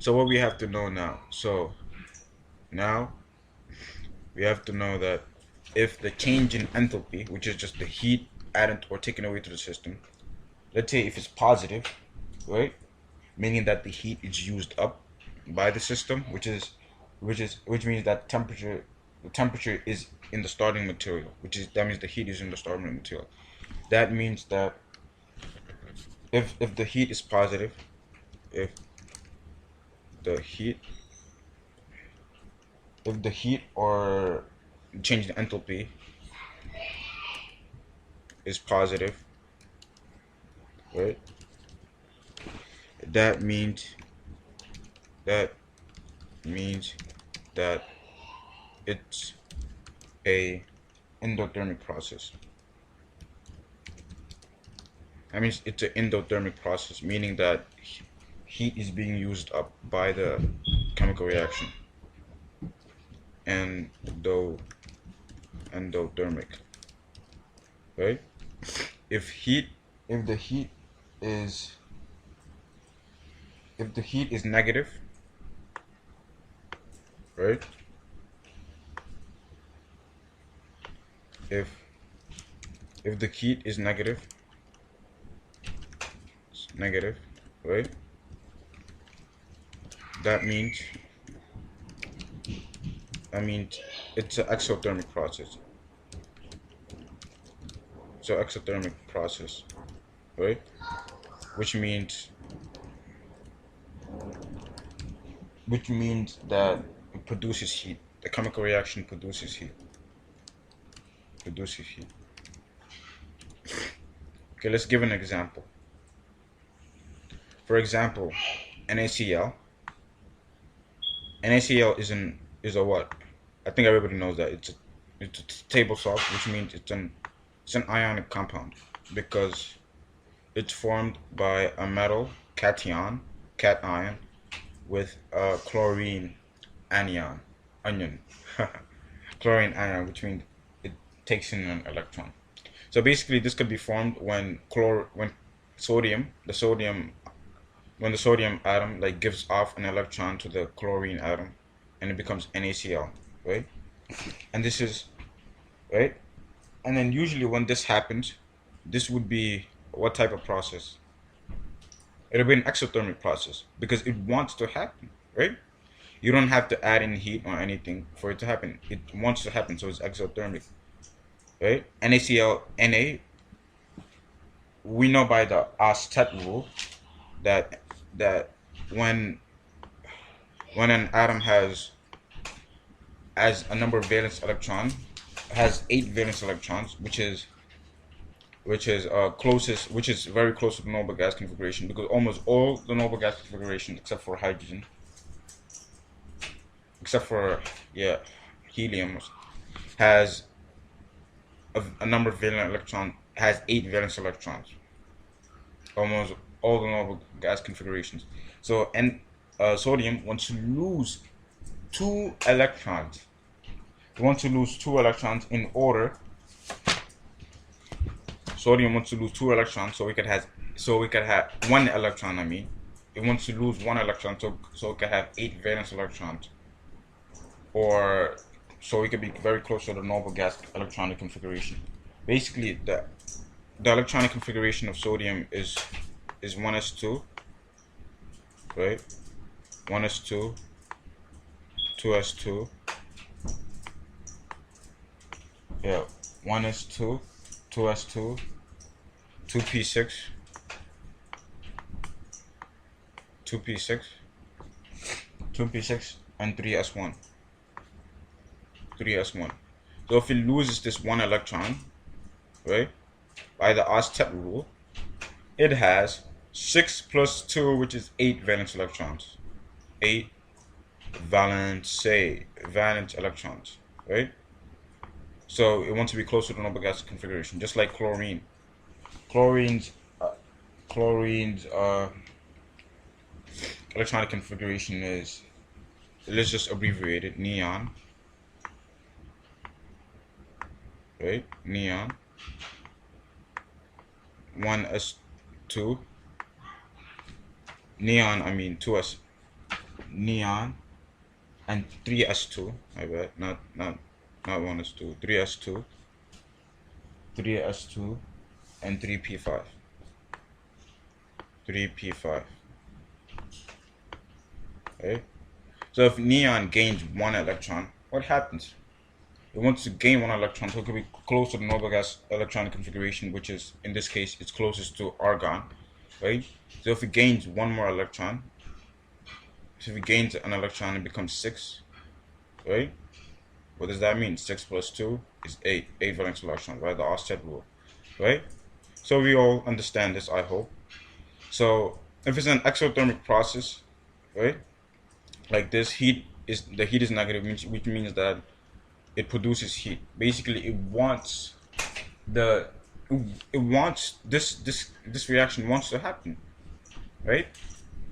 So what we have to know now? So now we have to know that if the change in enthalpy, which is just the heat added or taken away to the system, let's say if it's positive, right, meaning that the heat is used up by the system, which means that the temperature is in the starting material, that means the heat is in the starting material. That means that if the heat is positive, if the heat if the heat or change in enthalpy is positive, right? That means that means that it's a endothermic process. That means it's an endothermic process, meaning that heat is being used up by the chemical reaction. Endo endothermic, right? If heat if the heat is if the heat is negative, right? If the heat is negative, right? That means it's an exothermic process. So exothermic process, right? Which means that it produces heat. The chemical reaction produces heat. Okay, let's give an example. For example, NaCl. NaCl is a what? I think everybody knows that it's a table salt, which means it's an ionic compound because it's formed by a metal cation with a chlorine anion, chlorine anion, which means it takes in an electron. So basically, this could be formed when sodium, when the sodium atom like gives off an electron to the chlorine atom, and it becomes NaCl, right? And this is right. And then usually when this happens, this would be what type of process? It'll be an exothermic process because it wants to happen, right? You don't have to add any heat or anything for it to happen. It wants to happen, so it's exothermic, right? NaCl, Na. We know by the Ostet rule that when an atom has a number of valence electron, has 8 valence electrons, which is very close to the noble gas configuration, because almost all the noble gas configuration except for hydrogen, helium, has a number of valence electron, has 8 valence electrons. Almost all the noble gas configurations. So sodium wants to lose 2 electrons. It wants to lose 2 electrons in order. Sodium wants to lose 2 electrons so it could have 1 electron. It wants to lose 1 electron so it could have 8 valence electrons, or so it could be very close to the noble gas electronic configuration. Basically, the electronic configuration of sodium is 1s2, right? 1s2, 2s2, 1s2, 2s2, 2p6, 2p6, and 3s1. So if it loses this 1 electron, right, by the Ostet rule, it has 6 plus 2, which is 8 valence electrons. 8 valence electrons, right? So it wants to be close to the noble gas configuration, just like chlorine. Chlorine's electronic configuration is, let's just abbreviate it, neon, right? Neon, 1s2, neon, 2s, neon and 3s2. I bet not 1s2. 3s2, 3s2, and 3p5. 3p5. Okay. So if neon gains one electron, what happens? It wants to gain one electron, so it could be close to the noble gas electronic configuration, which is, in this case, it's closest to argon, right? So if it gains one more electron, so if it gains an electron, it becomes 6, right? What does that mean? 6 plus 2 is 8. 8 valence electrons, right? The Oersted rule, right? So we all understand this, I hope. So if it's an exothermic process, right? Like this, the heat is negative, which means that it produces heat. Basically, the it wants this reaction wants to happen, right?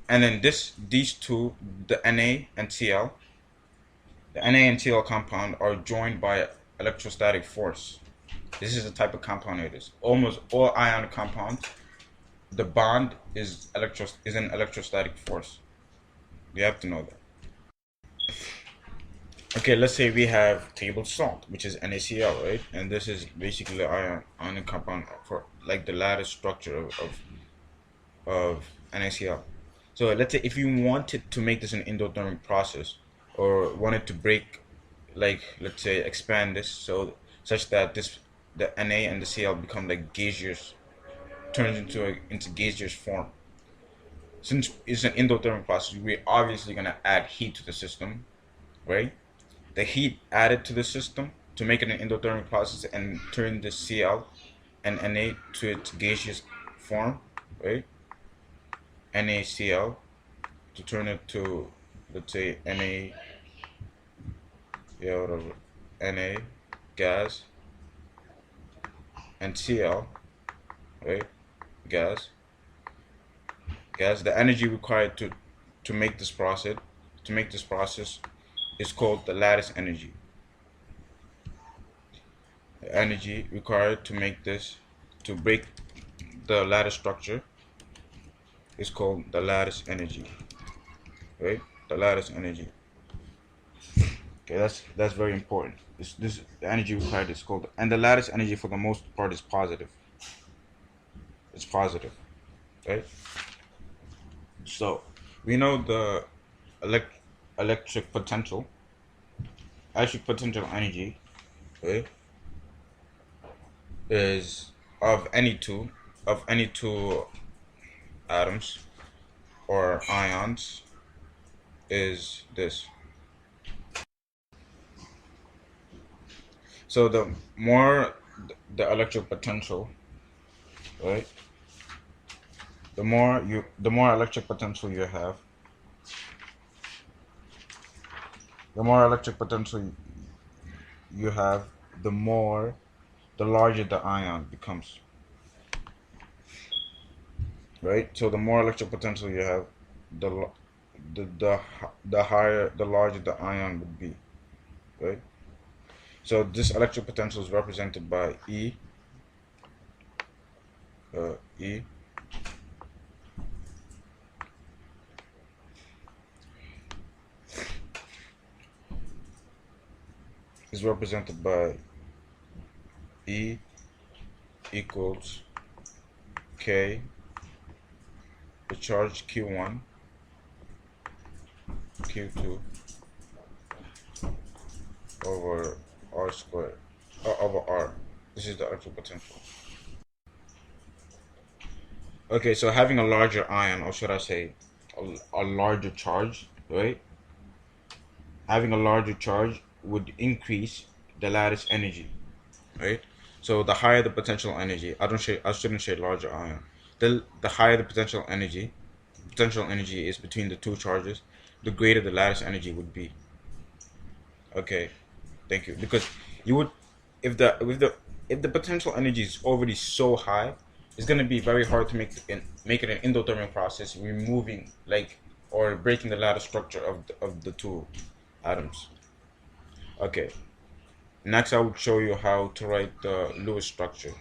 And then these two, the Na and Cl, the Na and Cl compound are joined by electrostatic force. This is the type of compound it is. Almost all ionic compounds, the bond is an electrostatic force. You have to know that. Okay, let's say we have table salt, which is NaCl, right? And this is basically ionic compound for like the lattice structure of NaCl. So let's say if you wanted to make this an endothermic process, or wanted to break, like let's say expand this so such that the Na and the Cl become like gaseous, turns into gaseous form. Since it's an endothermic process, we're obviously gonna add heat to the system, right? The heat added to the system to make it an endothermic process and turn the Cl and Na to its gaseous form, right? NaCl to turn it to, let's say, Na, yeah, whatever, Na gas, and Cl, right? Gas. The energy required to make this process is called the lattice energy. The energy required to break the lattice structure is called the lattice energy, right? The lattice energy. Okay, that's very important. The energy required is called, and the lattice energy for the most part is positive. It's positive, right? So we know the electric potential energy, right, is of any two atoms or ions is this. So the more the electric potential, right? The more electric potential you have, the more electric potential you have, the larger the ion becomes, right? So the more electric potential you have, the higher, the larger the ion would be, right? So this electric potential is represented by E. E is represented by E equals K, the charge Q1, Q2 over R squared, over R. This is the electric potential. Okay, so having a larger ion, or should I say a larger charge, right? Having a larger charge would increase the lattice energy, right? So the higher the potential energy, I shouldn't say larger ion. The higher the potential energy is between the two charges, the greater the lattice energy would be. Okay, thank you. Because you would, if the potential energy is already so high, it's gonna be very hard to make it an endothermic process, removing or breaking the lattice structure of the two atoms. Okay. Next, I will show you how to write the Lewis structure.